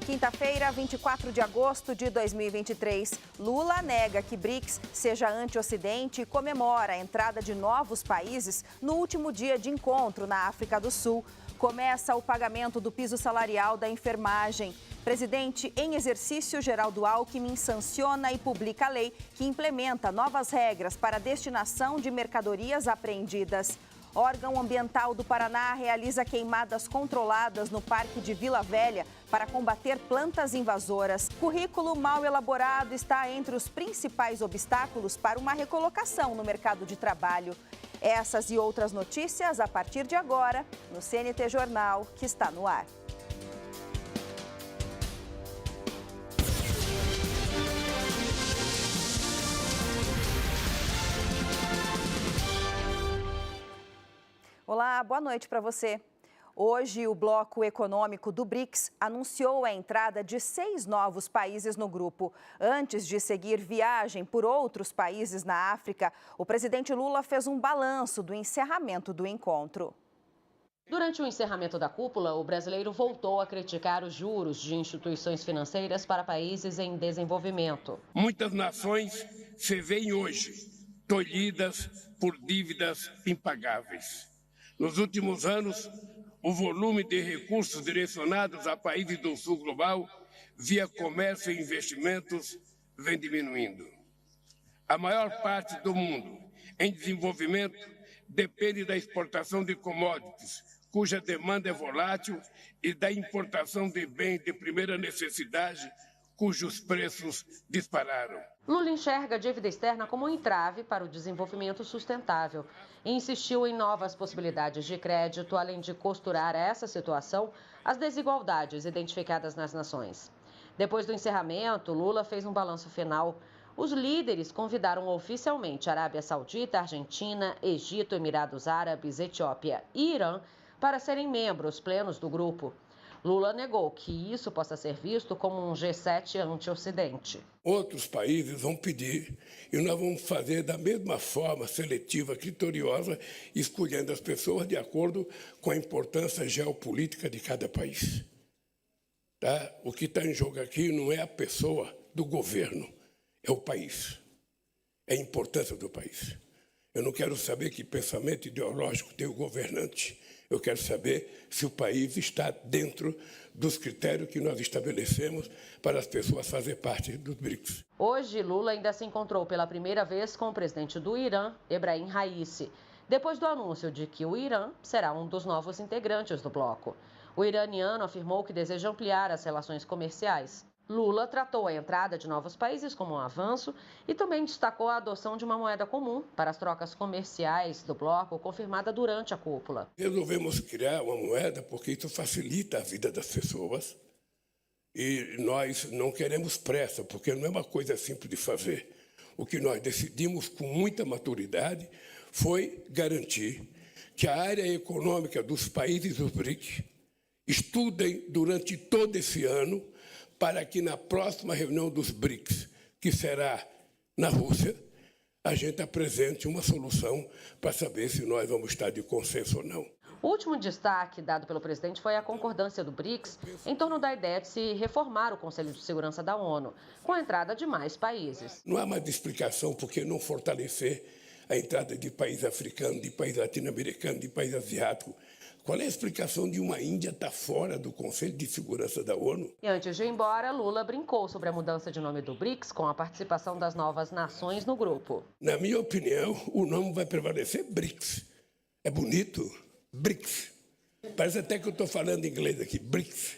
Quinta-feira, 24 de agosto de 2023. Lula nega que BRICS seja anti-Ocidente e comemora a entrada de novos países no último dia de encontro na África do Sul. Começa o pagamento do piso salarial da enfermagem. Presidente em exercício, Geraldo Alckmin, sanciona e publica a lei que implementa novas regras para a destinação de mercadorias apreendidas. Órgão Ambiental do Paraná realiza queimadas controladas no Parque de Vila Velha para combater plantas invasoras. Currículo mal elaborado está entre os principais obstáculos para uma recolocação no mercado de trabalho. Essas e outras notícias a partir de agora no CNT Jornal, que está no ar. Olá, boa noite para você. Hoje, o bloco econômico do BRICS anunciou a entrada de 6 novos países no grupo. Antes de seguir viagem por outros países na África, o presidente Lula fez um balanço do encerramento do encontro. Durante o encerramento da cúpula, o brasileiro voltou a criticar os juros de instituições financeiras para países em desenvolvimento. Muitas nações se veem hoje tolhidas por dívidas impagáveis. Nos últimos anos, o volume de recursos direcionados a países do sul global, via comércio e investimentos, vem diminuindo. A maior parte do mundo em desenvolvimento depende da exportação de commodities, cuja demanda é volátil, e da importação de bens de primeira necessidade, cujos preços dispararam. Lula enxerga a dívida externa como um entrave para o desenvolvimento sustentável e insistiu em novas possibilidades de crédito, além de costurar a essa situação as desigualdades identificadas nas nações. Depois do encerramento, Lula fez um balanço final. Os líderes convidaram oficialmente Arábia Saudita, Argentina, Egito, Emirados Árabes, Etiópia e Irã para serem membros plenos do grupo. Lula negou que isso possa ser visto como um G7 anti-Ocidente. Outros países vão pedir e nós vamos fazer da mesma forma seletiva, criteriosa, escolhendo as pessoas de acordo com a importância geopolítica de cada país. Tá? O que está em jogo aqui não é a pessoa do governo, é o país, é a importância do país. Eu não quero saber que pensamento ideológico tem o governante. Eu quero saber se o país está dentro dos critérios que nós estabelecemos para as pessoas fazerem parte dos BRICS. Hoje, Lula ainda se encontrou pela primeira vez com o presidente do Irã, Ebrahim Raisi, depois do anúncio de que o Irã será um dos novos integrantes do bloco. O iraniano afirmou que deseja ampliar as relações comerciais. Lula tratou a entrada de novos países como um avanço e também destacou a adoção de uma moeda comum para as trocas comerciais do bloco, confirmada durante a cúpula. Resolvemos criar uma moeda porque isso facilita a vida das pessoas e nós não queremos pressa, porque não é uma coisa simples de fazer. O que nós decidimos com muita maturidade foi garantir que a área econômica dos países dos BRICS estudem durante todo esse ano para que na próxima reunião dos BRICS, que será na Rússia, a gente apresente uma solução para saber se nós vamos estar de consenso ou não. O último destaque dado pelo presidente foi a concordância do BRICS em torno da ideia de se reformar o Conselho de Segurança da ONU, com a entrada de mais países. Não há mais explicação por que não fortalecer a entrada de país africano, de país latino-americano, de país asiático. Qual é a explicação de uma Índia estar fora do Conselho de Segurança da ONU? E antes de ir embora, Lula brincou sobre a mudança de nome do BRICS com a participação das novas nações no grupo. Na minha opinião, o nome vai prevalecer BRICS. É bonito? BRICS. Parece até que eu estou falando inglês aqui, BRICS.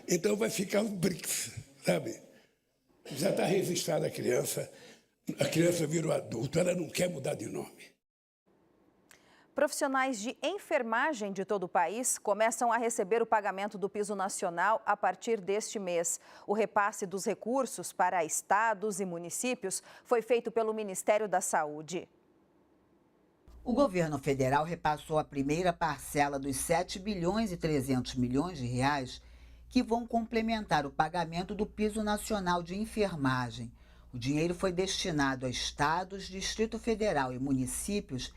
Então vai ficar os BRICS, sabe? Já está registrada a criança virou adulto, ela não quer mudar de nome. Profissionais de enfermagem de todo o país começam a receber o pagamento do piso nacional a partir deste mês. O repasse dos recursos para estados e municípios foi feito pelo Ministério da Saúde. O governo federal repassou a primeira parcela dos 7 bilhões e 300 milhões de reais que vão complementar o pagamento do piso nacional de enfermagem. O dinheiro foi destinado a estados, Distrito Federal e municípios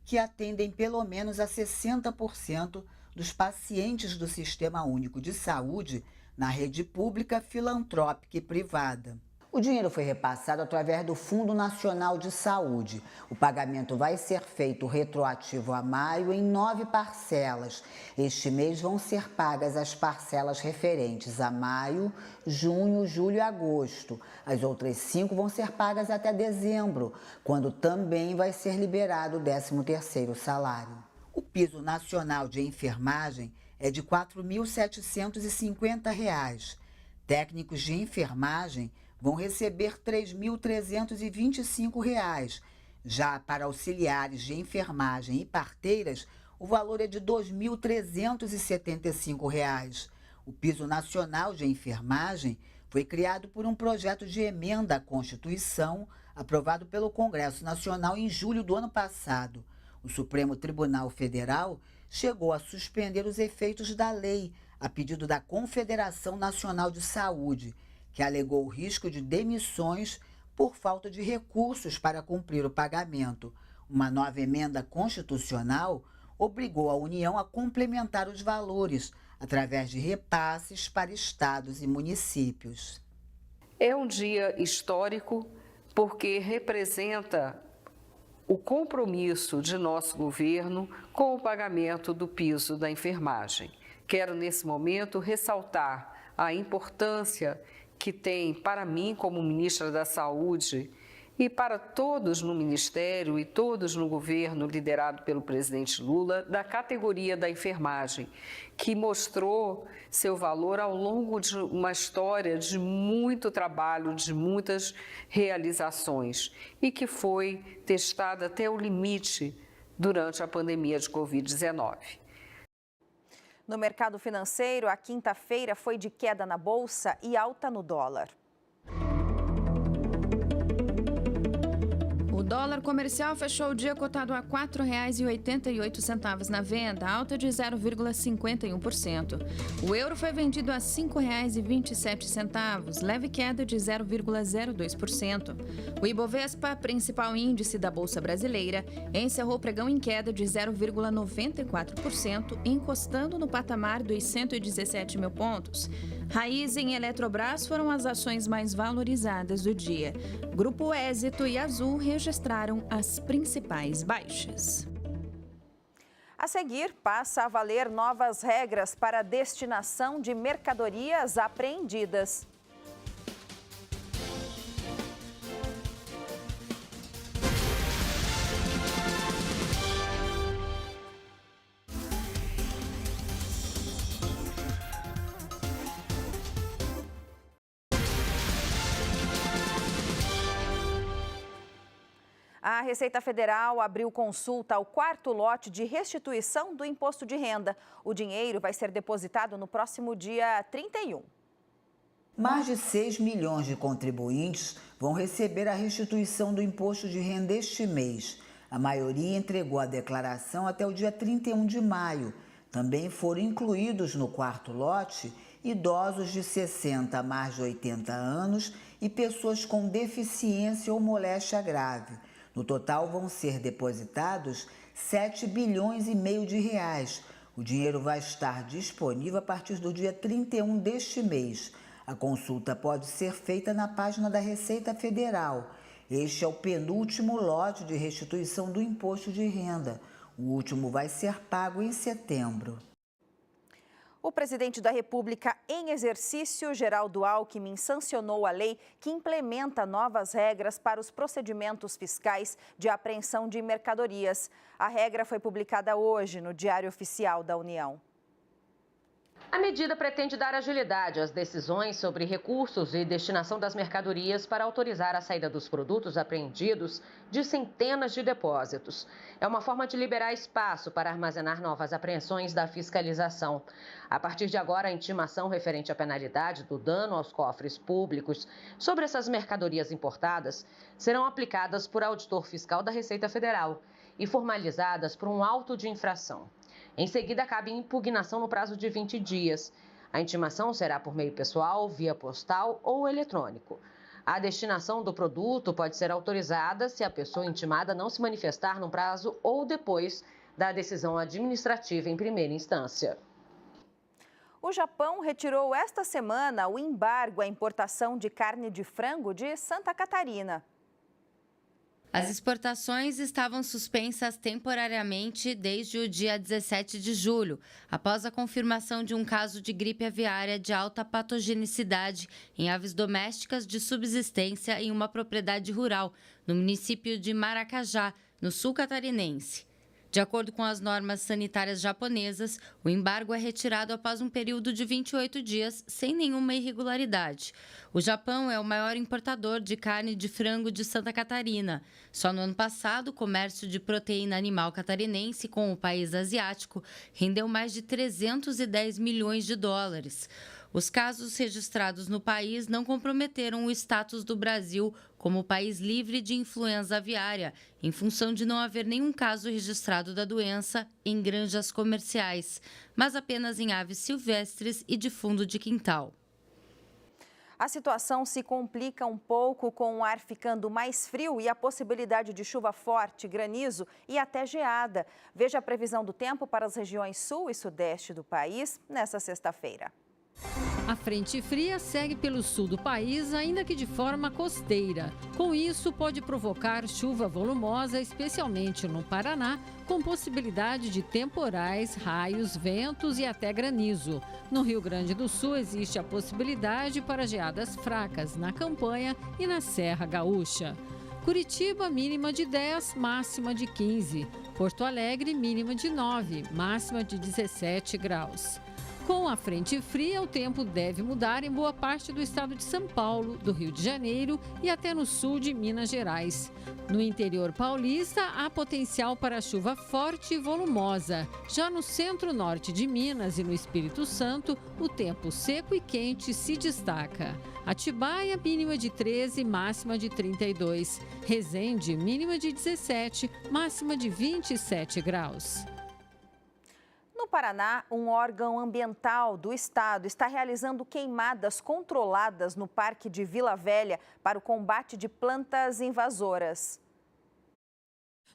que atendem pelo menos a 60% dos pacientes do Sistema Único de Saúde na rede pública, filantrópica e privada. O dinheiro foi repassado através do Fundo Nacional de Saúde. O pagamento vai ser feito retroativo a maio em 9 parcelas. Este mês vão ser pagas as parcelas referentes a maio, junho, julho e agosto. As outras 5 vão ser pagas até dezembro, quando também vai ser liberado o 13º salário. O piso nacional de enfermagem é de R$ 4.750. Técnicos de enfermagem vão receber R$ 3.325. Já para auxiliares de enfermagem e parteiras, o valor é de R$ 2.375. O piso nacional de enfermagem foi criado por um projeto de emenda à Constituição, aprovado pelo Congresso Nacional em julho do ano passado. O Supremo Tribunal Federal chegou a suspender os efeitos da lei, a pedido da Confederação Nacional de Saúde, que alegou o risco de demissões por falta de recursos para cumprir o pagamento. Uma nova emenda constitucional obrigou a União a complementar os valores através de repasses para estados e municípios. É um dia histórico porque representa o compromisso de nosso governo com o pagamento do piso da enfermagem. Quero, nesse momento, ressaltar a importância que tem para mim, como ministra da Saúde, e para todos no Ministério e todos no governo liderado pelo presidente Lula, da categoria da enfermagem, que mostrou seu valor ao longo de uma história de muito trabalho, de muitas realizações, e que foi testada até o limite durante a pandemia de Covid-19. No mercado financeiro, a quinta-feira foi de queda na bolsa e alta no dólar. O dólar comercial fechou o dia cotado a R$ 4,88 na venda, alta de 0,51%. O euro foi vendido a R$ 5,27, leve queda de 0,02%. O Ibovespa, principal índice da Bolsa Brasileira, encerrou o pregão em queda de 0,94%, encostando no patamar dos 117 mil pontos. Raízen e Eletrobras foram as ações mais valorizadas do dia. Grupo Êxito e Azul registraram as principais baixas. A seguir, passa a valer novas regras para a destinação de mercadorias apreendidas. A Receita Federal abriu consulta ao 4º lote de restituição do imposto de renda. O dinheiro vai ser depositado no próximo dia 31. Mais de 6 milhões de contribuintes vão receber a restituição do imposto de renda este mês. A maioria entregou a declaração até o dia 31 de maio. Também foram incluídos no 4º lote idosos de 60 a mais de 80 anos e pessoas com deficiência ou moléstia grave. No total, vão ser depositados 7 bilhões e meio de reais. O dinheiro vai estar disponível a partir do dia 31 deste mês. A consulta pode ser feita na página da Receita Federal. Este é o penúltimo lote de restituição do imposto de renda. O último vai ser pago em setembro. O presidente da República em exercício, Geraldo Alckmin, sancionou a lei que implementa novas regras para os procedimentos fiscais de apreensão de mercadorias. A regra foi publicada hoje no Diário Oficial da União. A medida pretende dar agilidade às decisões sobre recursos e destinação das mercadorias para autorizar a saída dos produtos apreendidos de centenas de depósitos. É uma forma de liberar espaço para armazenar novas apreensões da fiscalização. A partir de agora, a intimação referente à penalidade do dano aos cofres públicos sobre essas mercadorias importadas serão aplicadas por auditor fiscal da Receita Federal e formalizadas por um auto de infração. Em seguida, cabe impugnação no prazo de 20 dias. A intimação será por meio pessoal, via postal ou eletrônico. A destinação do produto pode ser autorizada se a pessoa intimada não se manifestar no prazo ou depois da decisão administrativa em primeira instância. O O Japão retirou esta semana o embargo à importação de carne de frango de Santa Catarina. As exportações estavam suspensas temporariamente desde o dia 17 de julho, após a confirmação de um caso de gripe aviária de alta patogenicidade em aves domésticas de subsistência em uma propriedade rural, no município de Maracajá, no sul catarinense. De acordo com as normas sanitárias japonesas, o embargo é retirado após um período de 28 dias sem nenhuma irregularidade. O Japão é o maior importador de carne de frango de Santa Catarina. Só no ano passado, o comércio de proteína animal catarinense com o país asiático rendeu mais de 310 milhões de dólares. Os casos registrados no país não comprometeram o status do Brasil como país livre de influenza aviária, em função de não haver nenhum caso registrado da doença em granjas comerciais, mas apenas em aves silvestres e de fundo de quintal. A situação se complica um pouco com o ar ficando mais frio e a possibilidade de chuva forte, granizo e até geada. Veja a previsão do tempo para as regiões sul e sudeste do país nesta sexta-feira. A frente fria segue pelo sul do país, ainda que de forma costeira. Com isso, pode provocar chuva volumosa, especialmente no Paraná, com possibilidade de temporais, raios, ventos e até granizo. No Rio Grande do Sul, existe a possibilidade para geadas fracas na Campanha e na Serra Gaúcha. Curitiba, mínima de 10, máxima de 15. Porto Alegre, mínima de 9, máxima de 17 graus. Com a frente fria, o tempo deve mudar em boa parte do estado de São Paulo, do Rio de Janeiro e até no sul de Minas Gerais. No interior paulista, há potencial para chuva forte e volumosa. Já no centro-norte de Minas e no Espírito Santo, o tempo seco e quente se destaca. Atibaia, mínima de 13, máxima de 32. Resende, mínima de 17, máxima de 27 graus. No Paraná, um órgão ambiental do estado está realizando queimadas controladas no Parque de Vila Velha para o combate de plantas invasoras.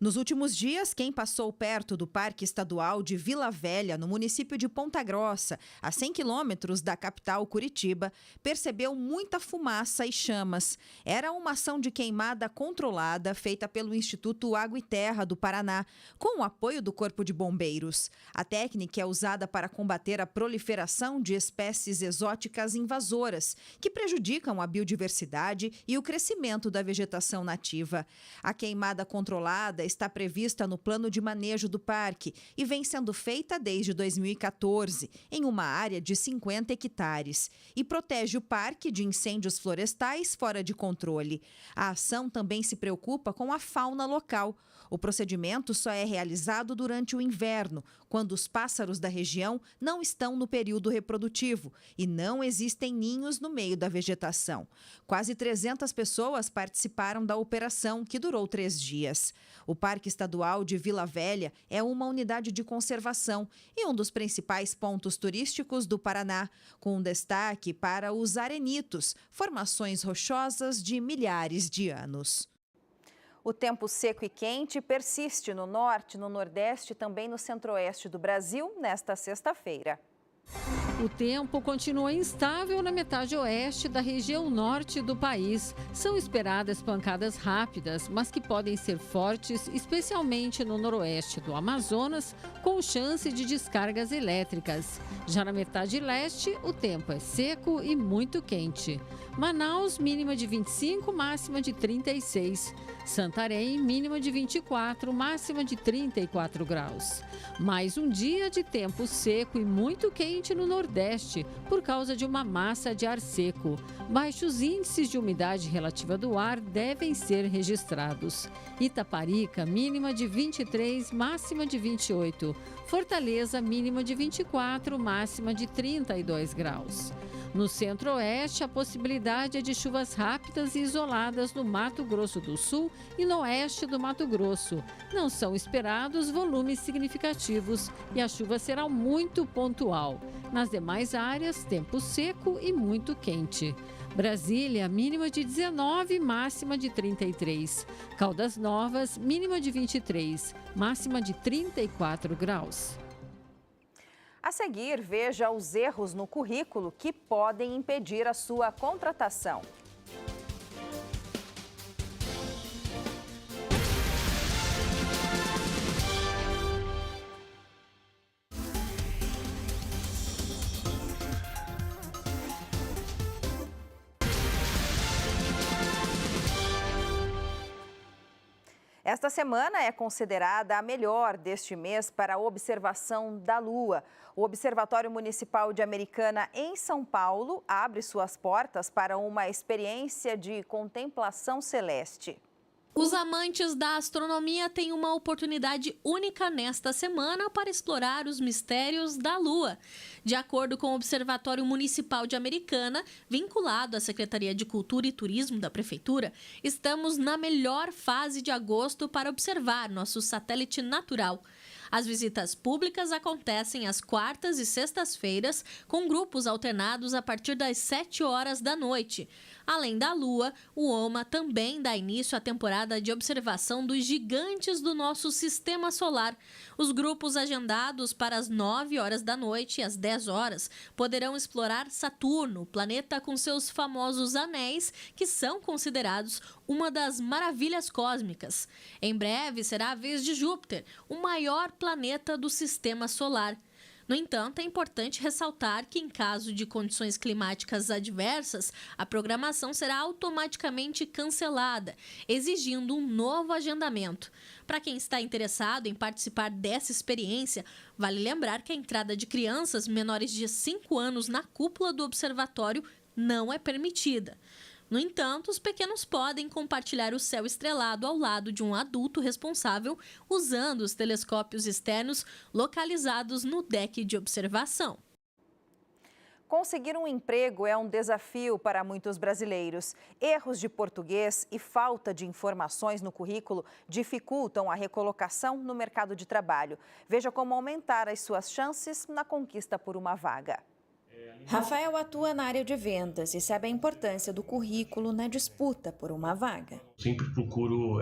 Nos últimos dias, quem passou perto do Parque Estadual de Vila Velha, no município de Ponta Grossa, a 100 quilômetros da capital Curitiba, percebeu muita fumaça e chamas. Era uma ação de queimada controlada feita pelo Instituto Água e Terra do Paraná, com o apoio do Corpo de Bombeiros. A técnica é usada para combater a proliferação de espécies exóticas invasoras, que prejudicam a biodiversidade e o crescimento da vegetação nativa. A queimada controlada está prevista no plano de manejo do parque e vem sendo feita desde 2014, em uma área de 50 hectares, e protege o parque de incêndios florestais fora de controle. A ação também se preocupa com a fauna local. O procedimento só é realizado durante o inverno, quando os pássaros da região não estão no período reprodutivo e não existem ninhos no meio da vegetação. Quase 300 pessoas participaram da operação, que durou 3 dias. O Parque Estadual de Vila Velha é uma unidade de conservação e um dos principais pontos turísticos do Paraná, com destaque para os arenitos, formações rochosas de milhares de anos. O tempo seco e quente persiste no norte, no nordeste e também no centro-oeste do Brasil nesta sexta-feira. O tempo continua instável na metade oeste da região norte do país. São esperadas pancadas rápidas, mas que podem ser fortes, especialmente no noroeste do Amazonas, com chance de descargas elétricas. Já na metade leste, o tempo é seco e muito quente. Manaus, mínima de 25, máxima de 36. Santarém, mínima de 24, máxima de 34 graus. Mais um dia de tempo seco e muito quente no Nordeste, por causa de uma massa de ar seco. Baixos índices de umidade relativa do ar devem ser registrados. Itaparica, mínima de 23, máxima de 28. Fortaleza, mínima de 24, máxima de 32 graus. No centro-oeste, a possibilidade é de chuvas rápidas e isoladas no Mato Grosso do Sul e no oeste do Mato Grosso. Não são esperados volumes significativos e a chuva será muito pontual. Nas demais áreas, tempo seco e muito quente. Brasília, mínima de 19, máxima de 33. Caldas Novas, mínima de 23, máxima de 34 graus. A seguir, veja os erros no currículo que podem impedir a sua contratação. Esta semana é considerada a melhor deste mês para a observação da Lua. O Observatório Municipal de Americana, em São Paulo, abre suas portas para uma experiência de contemplação celeste. Os amantes da astronomia têm uma oportunidade única nesta semana para explorar os mistérios da Lua. De acordo com o Observatório Municipal de Americana, vinculado à Secretaria de Cultura e Turismo da Prefeitura, estamos na melhor fase de agosto para observar nosso satélite natural. As visitas públicas acontecem às quartas e sextas-feiras, com grupos alternados a partir das 7 horas da noite. Além da Lua, o OMA também dá início à temporada de observação dos gigantes do nosso sistema solar. Os grupos agendados para as 9 horas da noite e às 10 horas poderão explorar Saturno, planeta com seus famosos anéis, que são considerados uma das maravilhas cósmicas. Em breve será a vez de Júpiter, o maior planeta do sistema solar. No entanto, é importante ressaltar que, em caso de condições climáticas adversas, a programação será automaticamente cancelada, exigindo um novo agendamento. Para quem está interessado em participar dessa experiência, vale lembrar que a entrada de crianças menores de 5 anos na cúpula do observatório não é permitida. No entanto, os pequenos podem compartilhar o céu estrelado ao lado de um adulto responsável usando os telescópios externos localizados no deck de observação. Conseguir um emprego é um desafio para muitos brasileiros. Erros de português e falta de informações no currículo dificultam a recolocação no mercado de trabalho. Veja como aumentar as suas chances na conquista por uma vaga. Rafael atua na área de vendas e sabe a importância do currículo na disputa por uma vaga. Sempre procuro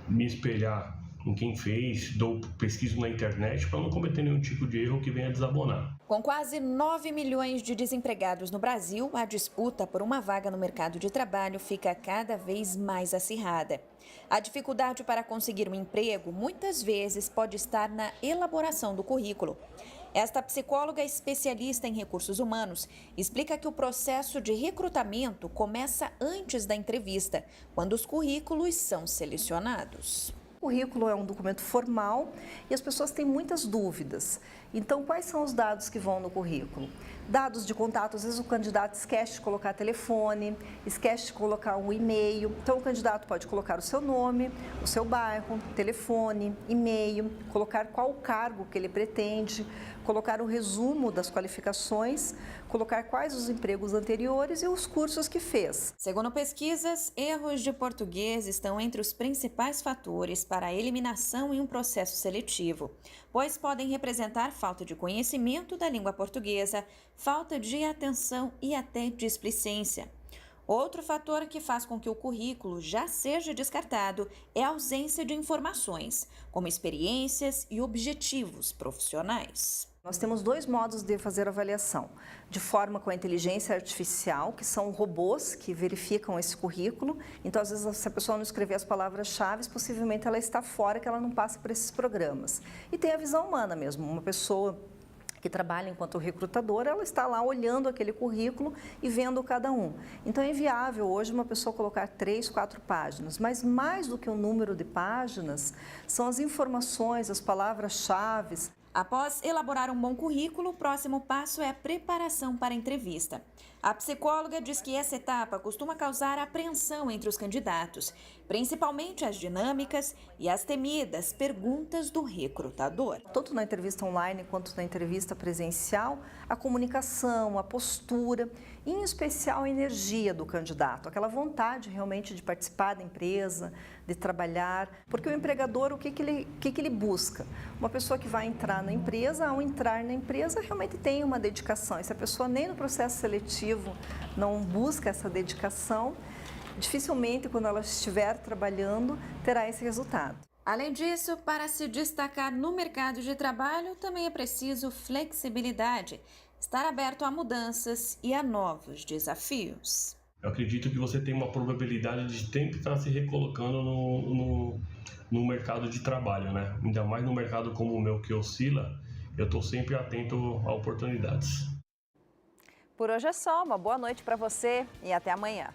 me espelhar em quem fez, pesquiso na internet para não cometer nenhum tipo de erro que venha desabonar. Com quase 9 milhões de desempregados no Brasil, a disputa por uma vaga no mercado de trabalho fica cada vez mais acirrada. A dificuldade para conseguir um emprego muitas vezes pode estar na elaboração do currículo. Esta psicóloga especialista em recursos humanos explica que o processo de recrutamento começa antes da entrevista, quando os currículos são selecionados. O currículo é um documento formal e as pessoas têm muitas dúvidas. Então, quais são os dados que vão no currículo? Dados de contato, às vezes o candidato esquece de colocar telefone, esquece de colocar um e-mail. Então, o candidato pode colocar o seu nome, o seu bairro, telefone, e-mail, colocar qual o cargo que ele pretende, colocar o resumo das qualificações, colocar quais os empregos anteriores e os cursos que fez. Segundo pesquisas, erros de português estão entre os principais fatores para a eliminação em um processo seletivo, pois podem representar falta de conhecimento da língua portuguesa, falta de atenção e até displicência. Outro fator que faz com que o currículo já seja descartado é a ausência de informações, como experiências e objetivos profissionais. Nós temos 2 modos de fazer avaliação, de forma com a inteligência artificial, que são robôs que verificam esse currículo. Então, às vezes, se a pessoa não escrever as palavras-chave, possivelmente ela está fora, que ela não passa por esses programas. E tem a visão humana mesmo, uma pessoa que trabalha enquanto recrutadora, ela está lá olhando aquele currículo e vendo cada um. Então, é inviável hoje uma pessoa colocar 3, 4 páginas, mas mais do que o número de páginas, são as informações, as palavras-chave. Após elaborar um bom currículo, o próximo passo é a preparação para a entrevista. A psicóloga diz que essa etapa costuma causar apreensão entre os candidatos, principalmente as dinâmicas e as temidas perguntas do recrutador. Tanto na entrevista online quanto na entrevista presencial, a comunicação, a postura, e em especial a energia do candidato, aquela vontade realmente de participar da empresa, de trabalhar, porque o empregador, o que ele busca? Uma pessoa que vai entrar na empresa, ao entrar na empresa, realmente tem uma dedicação. E se a pessoa nem no processo seletivo não busca essa dedicação, dificilmente, quando ela estiver trabalhando, terá esse resultado. Além disso, para se destacar no mercado de trabalho, também é preciso flexibilidade, estar aberto a mudanças e a novos desafios. Eu acredito que você tem uma probabilidade de sempre estar se recolocando no mercado de trabalho, né? Ainda mais no mercado como o meu, que oscila, eu estou sempre atento a oportunidades. Por hoje é só, uma boa noite para você e até amanhã.